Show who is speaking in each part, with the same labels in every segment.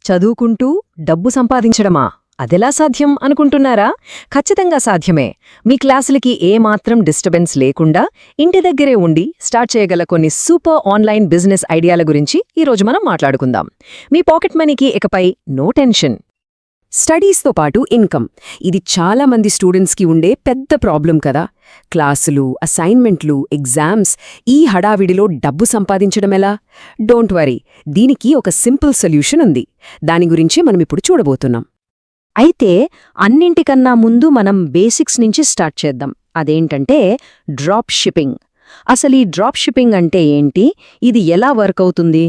Speaker 1: చదువుకుంటూ డబ్బు సంపాదించడమా? అదెలా సాధ్యం అనుకుంటున్నారా? ఖచ్చితంగా సాధ్యమే. మీ క్లాసులకి ఏమాత్రం డిస్టర్బెన్స్ లేకుండా ఇంటి దగ్గరే ఉండి స్టార్ట్ చేయగల కొన్ని సూపర్ ఆన్లైన్ బిజినెస్ ఐడియాల గురించి ఈరోజు మనం మాట్లాడుకుందాం. మీ పాకెట్ మనీకి ఇకపై నో టెన్షన్. స్టడీస్తో పాటు ఇన్కమ్, ఇది చాలా మంది స్టూడెంట్స్కి ఉండే పెద్ద ప్రాబ్లం కదా. క్లాసులు, అసైన్మెంట్లు, ఎగ్జామ్స్, ఈ హడావిడిలో డబ్బు సంపాదించడం ఎలా? డోంట్ వరీ, దీనికి ఒక సింపుల్ సొల్యూషన్ ఉంది. దాని గురించి మనమిప్పుడు చూడబోతున్నాం. అయితే అన్నింటికన్నా ముందు మనం బేసిక్స్ నుంచి స్టార్ట్ చేద్దాం. అదేంటంటే డ్రాప్ షిప్పింగ్. అసలు ఈ డ్రాప్ షిప్పింగ్ అంటే ఏంటి? ఇది ఎలా వర్క్ అవుతుంది?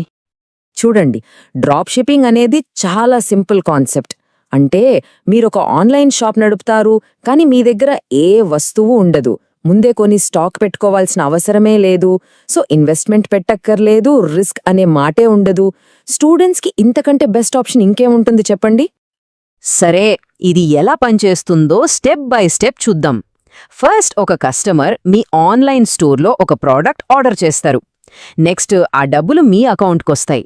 Speaker 1: చూడండి, డ్రాప్ షిప్పింగ్ అనేది చాలా సింపుల్ కాన్సెప్ట్. అంటే మీరొక ఆన్లైన్ షాప్ నడుపుతారు, కానీ మీ దగ్గర ఏ వస్తువు ఉండదు. ముందే కొన్ని స్టాక్ పెట్టుకోవాల్సిన అవసరమే లేదు. సో ఇన్వెస్ట్మెంట్ పెట్టక్కర్లేదు, రిస్క్ అనే మాటే ఉండదు. స్టూడెంట్స్కి ఇంతకంటే బెస్ట్ ఆప్షన్ ఇంకేముంటుంది చెప్పండి? సరే, ఇది ఎలా పనిచేస్తుందో స్టెప్ బై స్టెప్ చూద్దాం. ఫస్ట్, ఒక కస్టమర్ మీ ఆన్లైన్ స్టోర్లో ఒక ప్రోడక్ట్ ఆర్డర్ చేస్తారు. నెక్స్ట్, ఆ డబ్బులు మీ అకౌంట్కొస్తాయి.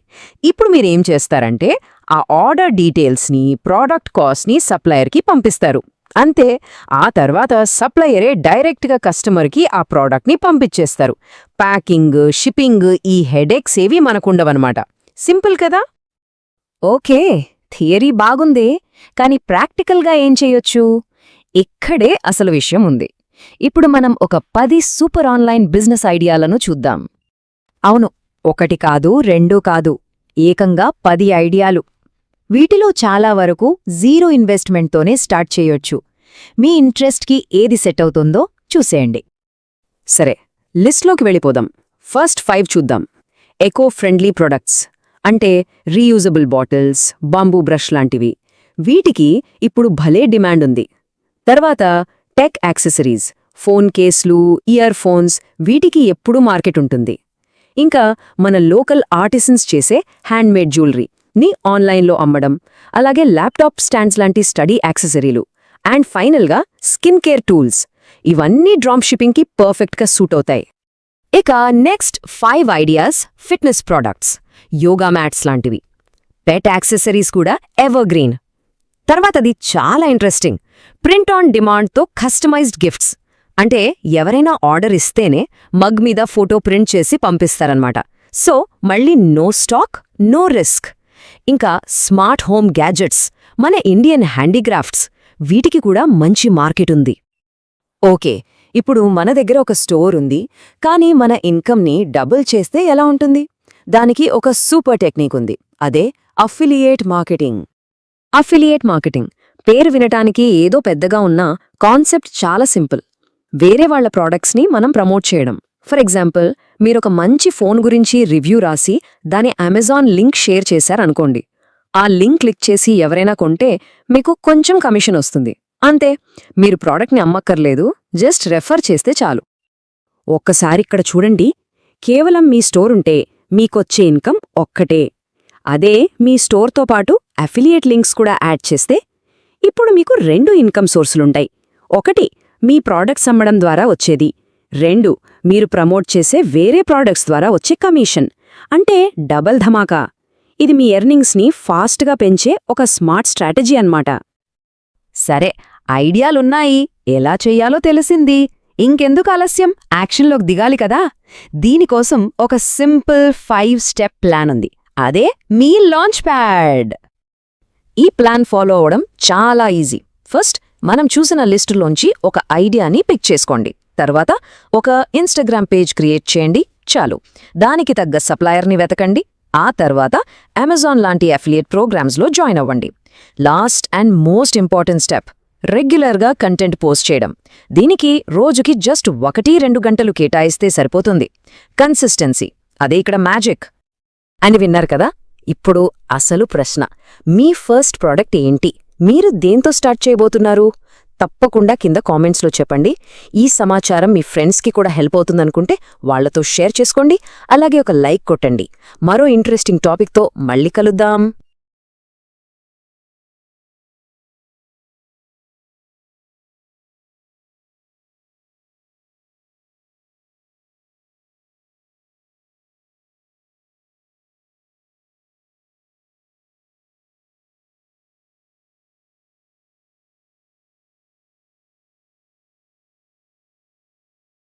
Speaker 1: ఇప్పుడు మీరేం చేస్తారంటే ఆ ఆర్డర్ డీటెయిల్స్ని, ప్రోడక్ట్ కాస్ట్ని సప్లయర్కి పంపిస్తారు. అంతే. ఆ తర్వాత సప్లయరే డైరెక్ట్గా కస్టమర్కి ఆ ప్రోడక్ట్ని పంపించేస్తారు. ప్యాకింగ్, షిప్పింగ్, ఈ హెడేక్స్ ఏవి మనకుండవన్నమాట. సింపుల్ కదా? ఓకే, థియరీ బాగుందే, కానీ ప్రాక్టికల్గా ఏం చేయొచ్చు? ఇక్కడే అసలు విషయం ఉంది. ఇప్పుడు మనం ఒక 10 సూపర్ ఆన్లైన్ బిజినెస్ ఐడియాలను చూద్దాం. అవును, 1 కాదు, 2 కాదు, ఏకంగా 10 ఐడియాలు. వీటిలో చాలా వరకు జీరో ఇన్వెస్ట్మెంట్తోనే స్టార్ట్ చేయొచ్చు. మీ ఇంట్రెస్ట్కి ఏది సెట్ అవుతుందో చూసేయండి. సరే, లిస్ట్లోకి వెళ్ళిపోదాం. ఫస్ట్ 5 చూద్దాం. ఎకో ఫ్రెండ్లీ ప్రొడక్ట్స్, అంటే రీయూజబుల్ బాటిల్స్, బాంబూ బ్రష్ లాంటివి. వీటికి ఇప్పుడు భలే డిమాండ్ ఉంది. తర్వాత టెక్ యాక్సెసరీస్, ఫోన్ కేస్లు, ఇయర్ ఫోన్స్, వీటికి ఎప్పుడూ మార్కెట్ ఉంటుంది. ఇంకా మన లోకల్ ఆర్టిసన్స్ చేసే హ్యాండ్మేడ్ జ్యువెలరీని ఆన్లైన్లో అమ్మడం, అలాగే ల్యాప్టాప్ స్టాండ్స్ లాంటి స్టడీ యాక్సెసరీలు, అండ్ ఫైనల్గా స్కిన్ కేర్ టూల్స్. ఇవన్నీ డ్రాప్ షిప్పింగ్కి పర్ఫెక్ట్గా సూట్ అవుతాయి. ఇక next 5 ideas fitness products, yoga mats లాంటివి. పెట్ యాక్సెసరీస్ కూడా ఎవర్ గ్రీన్. తర్వాతది చాలా ఇంట్రెస్టింగ్, ప్రింట్ ఆన్ డిమాండ్తో కస్టమైజ్డ్ గిఫ్ట్స్. అంటే ఎవరైనా ఆర్డర్ ఇస్తేనే మగ్ మీద ఫోటో ప్రింట్ చేసి పంపిస్తారన్నమాట. సో మళ్ళీ నో స్టాక్, నో రిస్క్. ఇంకా స్మార్ట్ హోమ్ గ్యాజెట్స్, మన ఇండియన్ హ్యాండీక్రాఫ్ట్స్, వీటికి కూడా మంచి మార్కెట్ ఉంది. ఓకే, ఇప్పుడు మన దగ్గర ఒక స్టోర్ ఉంది, కానీ మన ఇన్కమ్ని డబుల్ చేస్తే ఎలా ఉంటుంది? దానికి ఒక సూపర్ టెక్నిక్ ఉంది. అదే అఫిలియేట్ మార్కెటింగ్. అఫిలియేట్ మార్కెటింగ్ పేరు వినటానికి ఏదో పెద్దగా ఉన్నా కాన్సెప్ట్ చాలా సింపుల్. వేరే వాళ్ల ప్రోడక్ట్స్ని మనం ప్రమోట్ చేయడం. ఫర్ ఎగ్జాంపుల్, మీరొక మంచి ఫోన్ గురించి రివ్యూ రాసి దాని అమెజాన్ లింక్ షేర్ చేశారనుకోండి. ఆ లింక్ క్లిక్ చేసి ఎవరైనా కొంటే మీకు కొంచెం కమిషన్ వస్తుంది. అంతే, మీరు ప్రోడక్ట్ని అమ్మక్కర్లేదు, జస్ట్ రెఫర్ చేస్తే చాలు. ఒక్కసారిక్కడ చూడండి, కేవలం మీ స్టోరుంటే మీకొచ్చే ఇన్కమ్ ఒక్కటే. అదే మీ స్టోర్తో పాటు అఫిలియేట్ లింక్స్ కూడా యాడ్ చేస్తే ఇప్పుడు మీకు 2 ఇన్కమ్ సోర్సులుంటాయి. 1, మీ ప్రాడక్ట్స్ అమ్మడం ద్వారా వచ్చేది. 2, మీరు ప్రమోట్ చేసే వేరే ప్రాడక్ట్స్ ద్వారా వచ్చే కమిషన్. అంటే డబల్ ధమాకా. ఇది మీ ఎర్నింగ్స్ని ఫాస్ట్గా పెంచే ఒక స్మార్ట్ స్ట్రాటజీ అన్నమాట. సరే, ఐడియాలున్నాయి, ఎలా చెయ్యాలో తెలిసింది. ఇంకెందుకు ఆలస్యం, యాక్షన్లోకి దిగాలి కదా. దీనికోసం ఒక సింపుల్ 5 స్టెప్ ప్లాన్ ఉంది. అదే మీ లాంచ్ ప్యాడ్. ఈ ప్లాన్ ఫాలో అవడం చాలా ఈజీ. ఫస్ట్, మనం చూసిన లిస్టులోంచి ఒక ఐడియాని పిక్ చేసుకోండి. తర్వాత ఒక ఇన్స్టాగ్రామ్ పేజ్ క్రియేట్ చేయండి, చాలు. దానికి తగ్గ సప్లయర్ని వెతకండి. ఆ తర్వాత అమెజాన్ లాంటి అఫిలియేట్ ప్రోగ్రామ్స్లో జాయిన్ అవ్వండి. Last and most important step, రెగ్యులర్గా కంటెంట్ పోస్ట్ చేయడం. దీనికి రోజుకి జస్ట్ 1-2 గంటలు కేటాయిస్తే సరిపోతుంది. కన్సిస్టెన్సీ, అదే ఇక్కడ మ్యాజిక్. అని విన్నారు కదా. ఇప్పుడు అసలు ప్రశ్న, మీ ఫస్ట్ ప్రోడక్ట్ ఏంటి? మీరు దేంతో స్టార్ట్ చేయబోతున్నారు? తప్పకుండా కింద కామెంట్స్లో చెప్పండి. ఈ సమాచారం మీ ఫ్రెండ్స్కి కూడా హెల్ప్ అవుతుందనుకుంటే వాళ్లతో షేర్ చేసుకోండి. అలాగే ఒక లైక్ కొట్టండి. మరో ఇంట్రెస్టింగ్ టాపిక్తో మళ్ళీ కలుద్దాం.